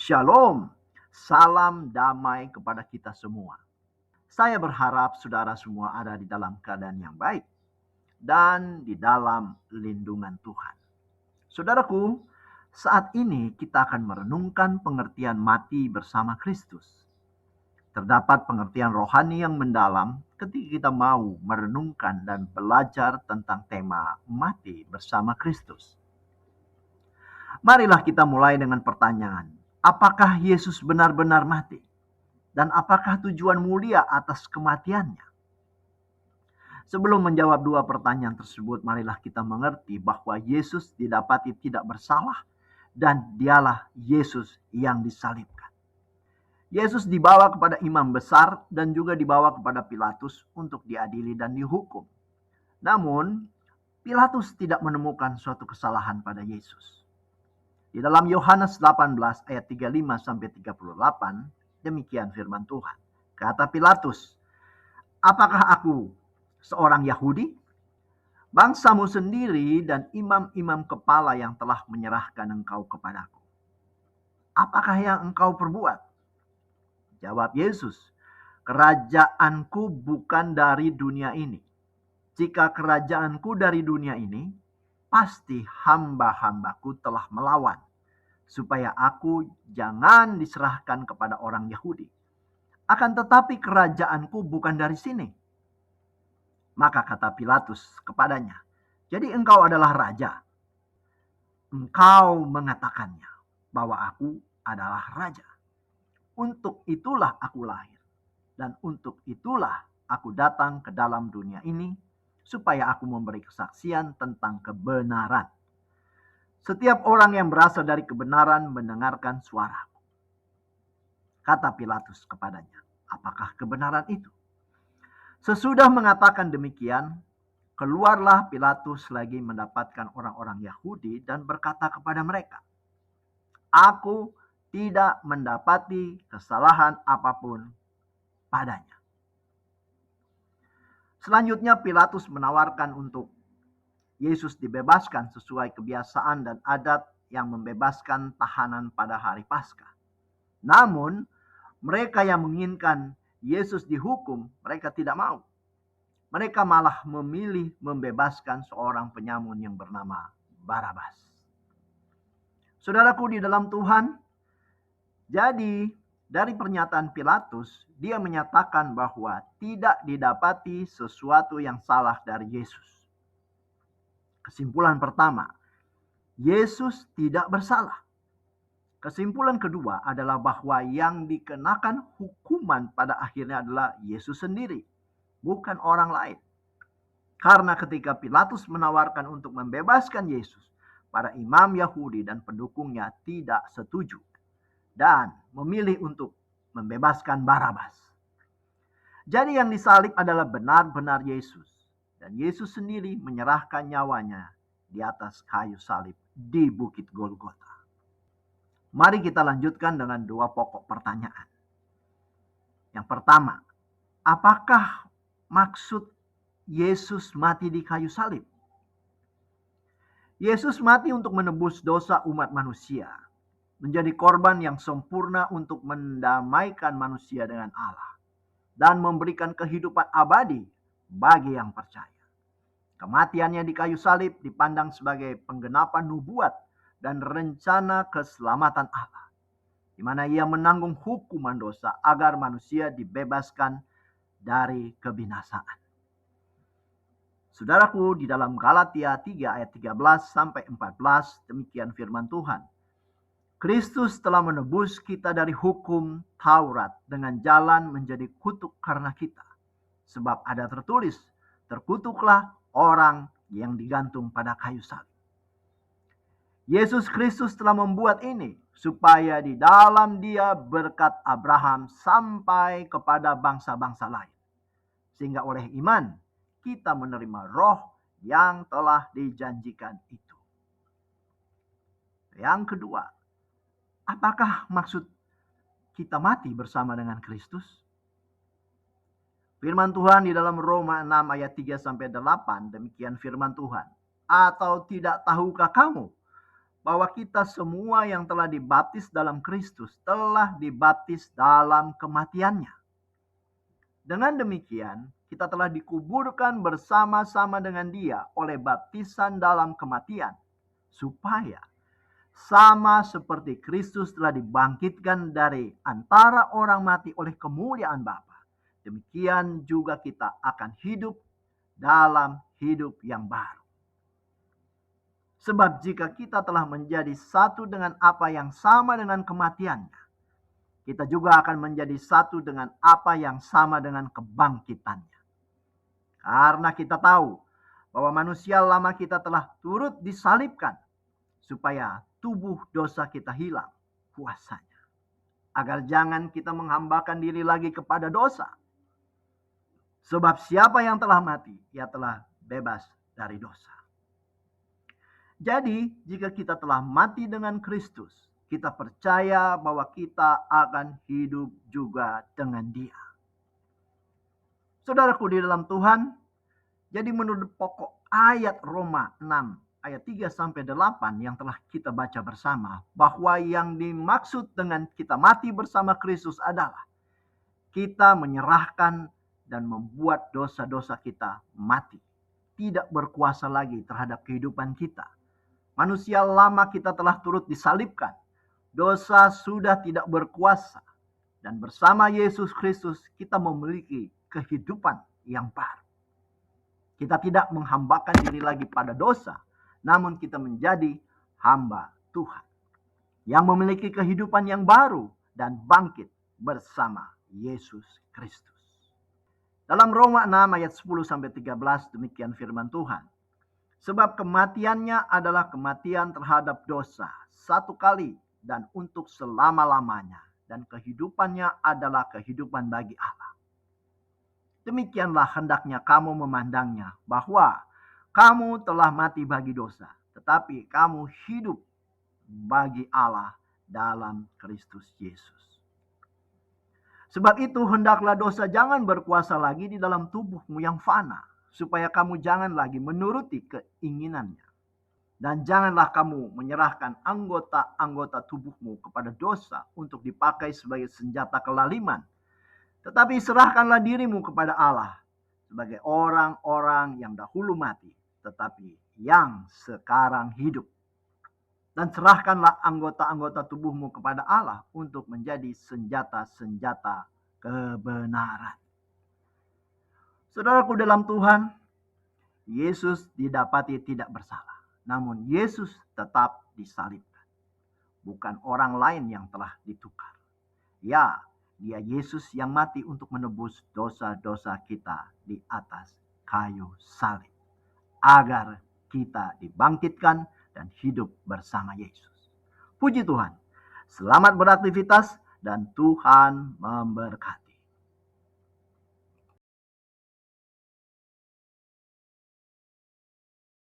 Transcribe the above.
Shalom, salam damai kepada kita semua. Saya berharap saudara semua ada di dalam keadaan yang baik dan di dalam lindungan Tuhan. Saudaraku, saat ini kita akan merenungkan pengertian mati bersama Kristus. Terdapat pengertian rohani yang mendalam ketika kita mau merenungkan dan belajar tentang tema mati bersama Kristus. Marilah kita mulai dengan pertanyaan, apakah Yesus benar-benar mati? Dan apakah tujuan mulia atas kematiannya? Sebelum menjawab dua pertanyaan tersebut, marilah kita mengerti bahwa Yesus didapati tidak bersalah dan dialah Yesus yang disalibkan. Yesus dibawa kepada imam besar dan juga dibawa kepada Pilatus untuk diadili dan dihukum. Namun, Pilatus tidak menemukan suatu kesalahan pada Yesus. Di dalam Yohanes 18 ayat 35 sampai 38, demikian firman Tuhan. Kata Pilatus, "Apakah aku seorang Yahudi? Bangsamu sendiri dan imam-imam kepala yang telah menyerahkan engkau kepadaku. Apakah yang engkau perbuat?" Jawab Yesus, "Kerajaanku bukan dari dunia ini. Jika kerajaanku dari dunia ini, pasti hamba-hambaku telah melawan, supaya aku jangan diserahkan kepada orang Yahudi. Akan tetapi kerajaanku bukan dari sini." Maka kata Pilatus kepadanya, "Jadi engkau adalah raja?" "Engkau mengatakannya bahwa aku adalah raja. Untuk itulah aku lahir, dan untuk itulah aku datang ke dalam dunia ini, supaya aku memberi kesaksian tentang kebenaran. Setiap orang yang berasal dari kebenaran mendengarkan suaraku." Kata Pilatus kepadanya, "Apakah kebenaran itu?" Sesudah mengatakan demikian, keluarlah Pilatus lagi mendapatkan orang-orang Yahudi dan berkata kepada mereka, "Aku tidak mendapati kesalahan apapun padanya." Selanjutnya Pilatus menawarkan untuk Yesus dibebaskan sesuai kebiasaan dan adat yang membebaskan tahanan pada hari Paskah. Namun, mereka yang menginginkan Yesus dihukum, mereka tidak mau. Mereka malah memilih membebaskan seorang penyamun yang bernama Barabas. Saudaraku di dalam Tuhan, jadi dari pernyataan Pilatus, dia menyatakan bahwa tidak didapati sesuatu yang salah dari Yesus. Kesimpulan pertama, Yesus tidak bersalah. Kesimpulan kedua adalah bahwa yang dikenakan hukuman pada akhirnya adalah Yesus sendiri, bukan orang lain. Karena ketika Pilatus menawarkan untuk membebaskan Yesus, para imam Yahudi dan pendukungnya tidak setuju dan memilih untuk membebaskan Barabas. Jadi yang disalib adalah benar-benar Yesus, dan Yesus sendiri menyerahkan nyawanya di atas kayu salib di Bukit Golgota. Mari kita lanjutkan dengan dua pokok pertanyaan. Yang pertama, apakah maksud Yesus mati di kayu salib? Yesus mati untuk menebus dosa umat manusia, menjadi korban yang sempurna untuk mendamaikan manusia dengan Allah, dan memberikan kehidupan abadi bagi yang percaya. Kematiannya di kayu salib dipandang sebagai penggenapan nubuat dan rencana keselamatan Allah, di mana ia menanggung hukuman dosa agar manusia dibebaskan dari kebinasaan. Saudaraku, di dalam Galatia 3 ayat 13 sampai 14, demikian firman Tuhan. Kristus telah menebus kita dari hukum Taurat dengan jalan menjadi kutuk karena kita. Sebab ada tertulis, terkutuklah orang yang digantung pada kayu salib. Yesus Kristus telah membuat ini supaya di dalam Dia berkat Abraham sampai kepada bangsa-bangsa lain. Sehingga oleh iman kita menerima roh yang telah dijanjikan itu. Yang kedua, apakah maksud kita mati bersama dengan Kristus? Firman Tuhan di dalam Roma 6 ayat 3 sampai 8, demikian firman Tuhan. "Atau tidak tahukah kamu bahwa kita semua yang telah dibaptis dalam Kristus telah dibaptis dalam kematiannya. Dengan demikian, kita telah dikuburkan bersama-sama dengan Dia oleh baptisan dalam kematian, supaya sama seperti Kristus telah dibangkitkan dari antara orang mati oleh kemuliaan Bapa, demikian juga kita akan hidup dalam hidup yang baru. Sebab jika kita telah menjadi satu dengan apa yang sama dengan kematiannya, kita juga akan menjadi satu dengan apa yang sama dengan kebangkitannya. Karena kita tahu bahwa manusia lama kita telah turut disalibkan, supaya tubuh dosa kita hilang kuasanya, agar jangan kita menghambakan diri lagi kepada dosa. Sebab siapa yang telah mati, ia telah bebas dari dosa. Jadi, jika kita telah mati dengan Kristus, kita percaya bahwa kita akan hidup juga dengan Dia. Saudaraku di dalam Tuhan, jadi menurut pokok ayat Roma 6 ayat 3-8 yang telah kita baca bersama, bahwa yang dimaksud dengan kita mati bersama Kristus adalah kita menyerahkan dan membuat dosa-dosa kita mati, tidak berkuasa lagi terhadap kehidupan kita. Manusia lama kita telah turut disalibkan. Dosa sudah tidak berkuasa. Dan bersama Yesus Kristus kita memiliki kehidupan yang baru. Kita tidak menghambakan diri lagi pada dosa, namun kita menjadi hamba Tuhan yang memiliki kehidupan yang baru dan bangkit bersama Yesus Kristus. Dalam Roma 6 ayat 10-13 demikian firman Tuhan. Sebab kematiannya adalah kematian terhadap dosa satu kali dan untuk selama-lamanya, dan kehidupannya adalah kehidupan bagi Allah. Demikianlah hendaknya kamu memandangnya, bahwa kamu telah mati bagi dosa, tetapi kamu hidup bagi Allah dalam Kristus Yesus. Sebab itu hendaklah dosa jangan berkuasa lagi di dalam tubuhmu yang fana, supaya kamu jangan lagi menuruti keinginannya. Dan janganlah kamu menyerahkan anggota-anggota tubuhmu kepada dosa untuk dipakai sebagai senjata kelaliman. Tetapi serahkanlah dirimu kepada Allah sebagai orang-orang yang dahulu mati, tetapi yang sekarang hidup. Dan serahkanlah anggota-anggota tubuhmu kepada Allah untuk menjadi senjata-senjata kebenaran. Saudaraku dalam Tuhan, Yesus didapati tidak bersalah. Namun Yesus tetap disalibkan. Bukan orang lain yang telah ditukar. Ya, Dia Yesus yang mati untuk menebus dosa-dosa kita di atas kayu salib. Agar kita dibangkitkan dan hidup bersama Yesus. Puji Tuhan. Selamat beraktivitas dan Tuhan memberkati.